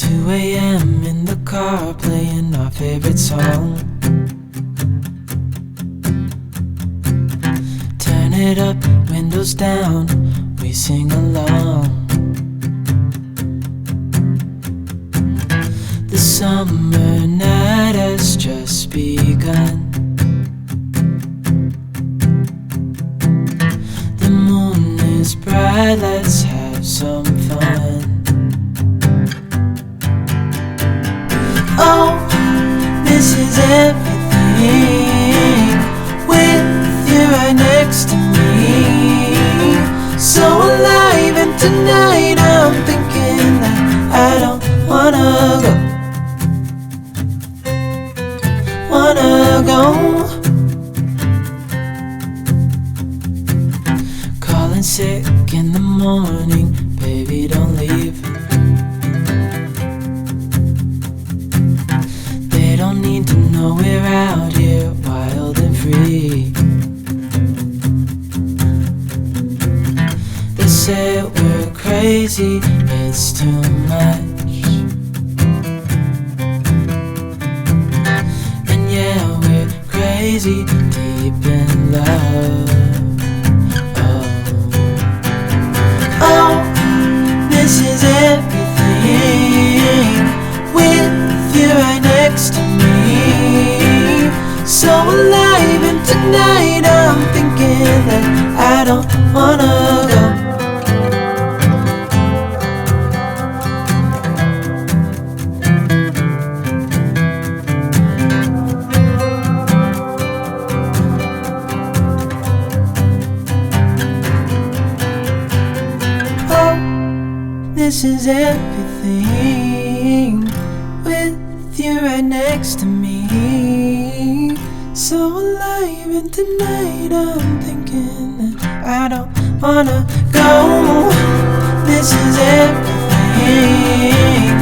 2 a.m. in the car playing our favorite song. Turn it up, windows down, we sing along. The summer night has just begun. The moon is bright, let's have some fun. Oh, this is everything, with you right next to me. So alive, and tonight I'm thinking that I don't wanna go. Calling sick in the morning, baby don't leave. They don't need to know we're out here wild and free. They say we're crazy, it's too much. And yeah, we're crazy, deep in love. Oh, this is everything, with you right next to me. So alive, and tonight I'm thinking that I don't wanna go. This is everything, with you right next to me. So alive, and tonight I'm thinking that I don't wanna go. This is everything,